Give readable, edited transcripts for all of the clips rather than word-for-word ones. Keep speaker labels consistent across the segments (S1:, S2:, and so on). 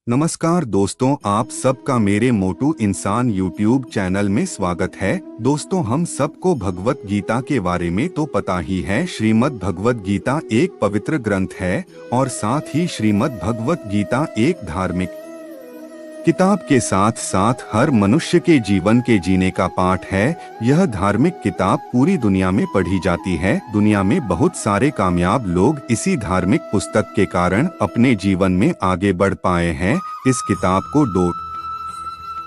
S1: नमस्कार दोस्तों, आप सबका मेरे मोटू इंसान यूट्यूब चैनल में स्वागत है। दोस्तों, हम सबको भगवत गीता के बारे में तो पता ही है। श्रीमद् भगवत गीता एक पवित्र ग्रंथ है और साथ ही श्रीमद् भगवत गीता एक धार्मिक किताब के साथ साथ हर मनुष्य के जीवन के जीने का पाठ है। यह धार्मिक किताब पूरी दुनिया में पढ़ी जाती है। दुनिया में बहुत सारे कामयाब लोग इसी धार्मिक पुस्तक के कारण अपने जीवन में आगे बढ़ पाए हैं। इस किताब को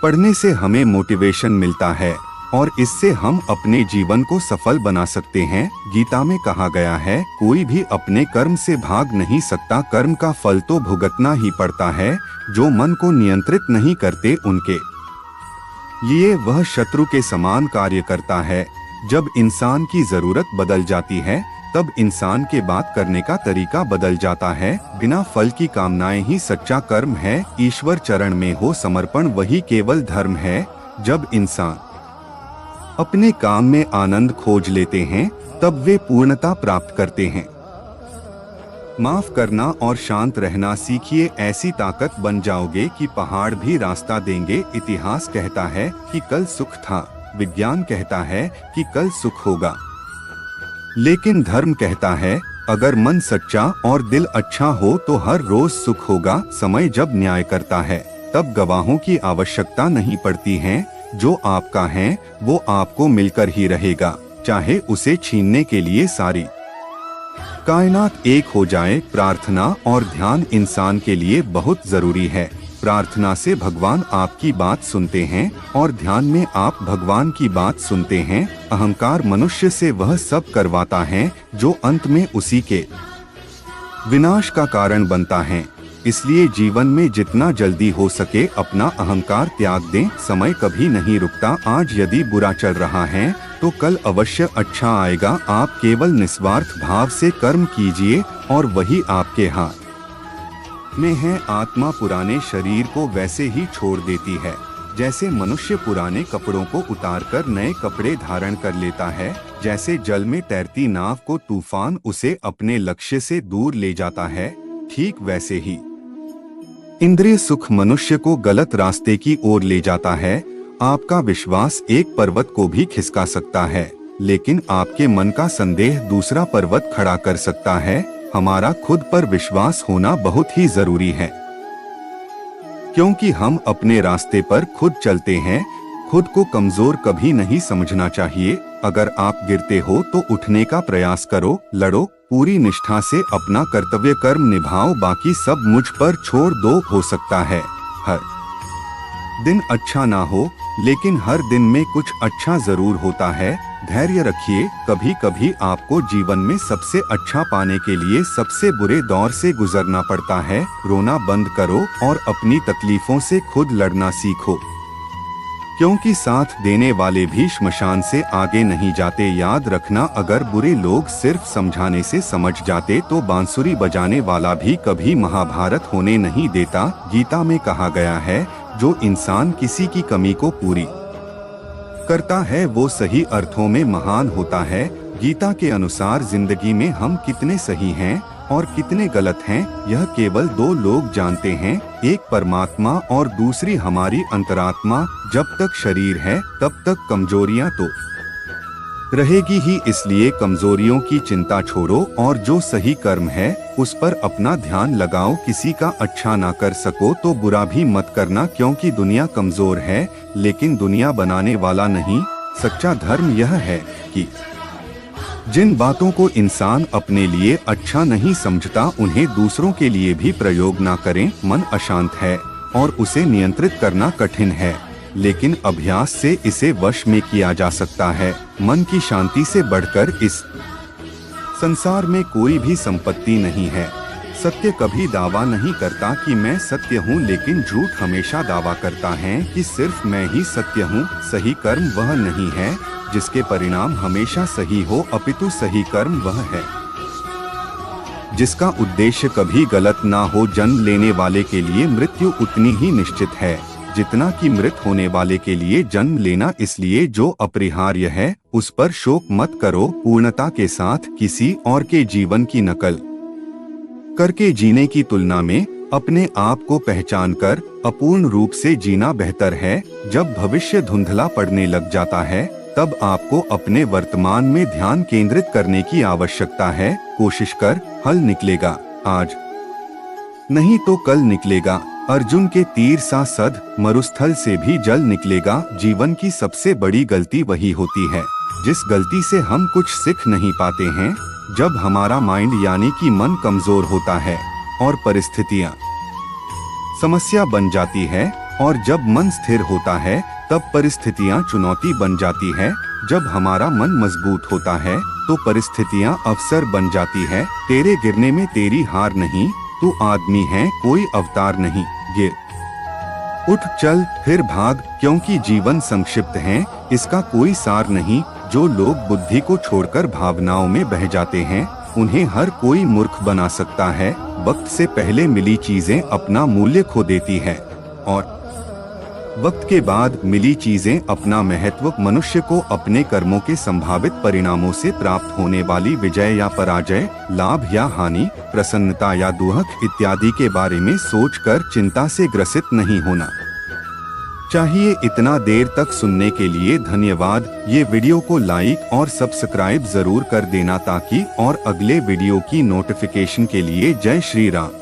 S1: पढ़ने से हमें मोटिवेशन मिलता है और इससे हम अपने जीवन को सफल बना सकते हैं। गीता में कहा गया है, कोई भी अपने कर्म से भाग नहीं सकता, कर्म का फल तो भुगतना ही पड़ता है। जो मन को नियंत्रित नहीं करते उनके लिए वह शत्रु के समान कार्य करता है। जब इंसान की जरूरत बदल जाती है तब इंसान के बात करने का तरीका बदल जाता है। बिना फल की कामनाएं ही सच्चा कर्म है। ईश्वर चरण में हो समर्पण वही केवल धर्म है। जब इंसान अपने काम में आनंद खोज लेते हैं तब वे पूर्णता प्राप्त करते हैं। माफ करना और शांत रहना सीखिए, ऐसी ताकत बन जाओगे कि पहाड़ भी रास्ता देंगे। इतिहास कहता है कि कल सुख था, विज्ञान कहता है कि कल सुख होगा, लेकिन धर्म कहता है अगर मन सच्चा और दिल अच्छा हो तो हर रोज सुख होगा। समय जब न्याय करता है तब गवाहों की आवश्यकता नहीं पड़ती है। जो आपका है वो आपको मिलकर ही रहेगा, चाहे उसे छीनने के लिए सारी कायनात एक हो जाए। प्रार्थना और ध्यान इंसान के लिए बहुत जरूरी है। प्रार्थना से भगवान आपकी बात सुनते हैं और ध्यान में आप भगवान की बात सुनते हैं। अहंकार मनुष्य से वह सब करवाता है जो अंत में उसी के विनाश का कारण बनता है। इसलिए जीवन में जितना जल्दी हो सके अपना अहंकार त्याग दें। समय कभी नहीं रुकता। आज यदि बुरा चल रहा है तो कल अवश्य अच्छा आएगा। आप केवल निस्वार्थ भाव से कर्म कीजिए और वही आपके हाथ में है। आत्मा पुराने शरीर को वैसे ही छोड़ देती है जैसे मनुष्य पुराने कपड़ों को उतारकर नए कपड़े धारण कर लेता है। जैसे जल में तैरती नाव को तूफान उसे अपने लक्ष्य से दूर ले जाता है, ठीक वैसे ही इंद्रिय सुख मनुष्य को गलत रास्ते की ओर ले जाता है। आपका विश्वास एक पर्वत को भी खिसका सकता है, लेकिन आपके मन का संदेह दूसरा पर्वत खड़ा कर सकता है। हमारा खुद पर विश्वास होना बहुत ही जरूरी है, क्योंकि हम अपने रास्ते पर खुद चलते हैं। खुद को कमजोर कभी नहीं समझना चाहिए। अगर आप गिरते हो तो उठने का प्रयास करो, लड़ो, पूरी निष्ठा से अपना कर्तव्य कर्म निभाओ, बाकी सब मुझ पर छोड़ दो। हो सकता है हर दिन अच्छा ना हो, लेकिन हर दिन में कुछ अच्छा जरूर होता है। धैर्य रखिए। कभी कभी आपको जीवन में सबसे अच्छा पाने के लिए सबसे बुरे दौर से गुजरना पड़ता है। रोना बंद करो और अपनी तकलीफों से खुद लड़ना सीखो, क्योंकि साथ देने वाले भी श्मशान से आगे नहीं जाते। याद रखना, अगर बुरे लोग सिर्फ समझाने से समझ जाते तो बांसुरी बजाने वाला भी कभी महाभारत होने नहीं देता। गीता में कहा गया है, जो इंसान किसी की कमी को पूरी करता है वो सही अर्थों में महान होता है। गीता के अनुसार जिंदगी में हम कितने सही हैं और कितने गलत हैं यह केवल दो लोग जानते हैं, एक परमात्मा और दूसरी हमारी अंतरात्मा। जब तक शरीर है तब तक कमजोरियां तो रहेगी ही, इसलिए कमजोरियों की चिंता छोड़ो और जो सही कर्म है उस पर अपना ध्यान लगाओ। किसी का अच्छा ना कर सको तो बुरा भी मत करना, क्योंकि दुनिया कमजोर है लेकिन दुनिया बनाने वाला नहीं। सच्चा धर्म यह है कि जिन बातों को इंसान अपने लिए अच्छा नहीं समझता उन्हें दूसरों के लिए भी प्रयोग ना करें। मन अशांत है और उसे नियंत्रित करना कठिन है, लेकिन अभ्यास से इसे वश में किया जा सकता है। मन की शांति से बढ़कर इस संसार में कोई भी संपत्ति नहीं है। सत्य कभी दावा नहीं करता कि मैं सत्य हूँ, लेकिन झूठ हमेशा दावा करता है कि सिर्फ मैं ही सत्य हूँ। सही कर्म वह नहीं है जिसके परिणाम हमेशा सही हो, अपितु सही कर्म वह है जिसका उद्देश्य कभी गलत ना हो। जन्म लेने वाले के लिए मृत्यु उतनी ही निश्चित है जितना कि मृत होने वाले के लिए जन्म लेना। इसलिए जो अपरिहार्य है उस पर शोक मत करो। पूर्णता के साथ किसी और के जीवन की नकल करके जीने की तुलना में अपने आप को पहचानकर अपूर्ण रूप से जीना बेहतर है। जब भविष्य धुंधला पड़ने लग जाता है तब आपको अपने वर्तमान में ध्यान केंद्रित करने की आवश्यकता है। कोशिश कर, हल निकलेगा आज, नहीं तो कल निकलेगा। अर्जुन के तीर सा सद, मरुस्थल से भी जल निकलेगा। जीवन की सबसे बड़ी गलती वही होती है जिस गलती से हम कुछ सीख नहीं पाते हैं। जब हमारा माइंड यानी कि मन कमजोर होता है और परिस्थितियाँ समस्या बन जाती है, और जब मन स्थिर होता है तब परिस्थितियाँ चुनौती बन जाती है। जब हमारा मन मजबूत होता है तो परिस्थितियाँ अवसर बन जाती है। तेरे गिरने में तेरी हार नहीं, तू आदमी है, कोई अवतार नहीं। गिर, उठ, चल, फिर भाग, क्योंकि जीवन संक्षिप्त है, इसका कोई सार नहीं। जो लोग बुद्धि को छोड़कर भावनाओं में बह जाते हैं उन्हें हर कोई मूर्ख बना सकता है। वक्त से पहले मिली चीजें अपना मूल्य खो देती है और वक्त के बाद मिली चीजें अपना महत्व। मनुष्य को अपने कर्मों के संभावित परिणामों से प्राप्त होने वाली विजय या पराजय, लाभ या हानि, प्रसन्नता या दुख इत्यादि के बारे में सोचकर चिंता से ग्रसित नहीं होना चाहिए। इतना देर तक सुनने के लिए धन्यवाद। ये वीडियो को लाइक और सब्सक्राइब जरूर कर देना ताकि और अगले वीडियो की नोटिफिकेशन के लिए। जय श्री राम।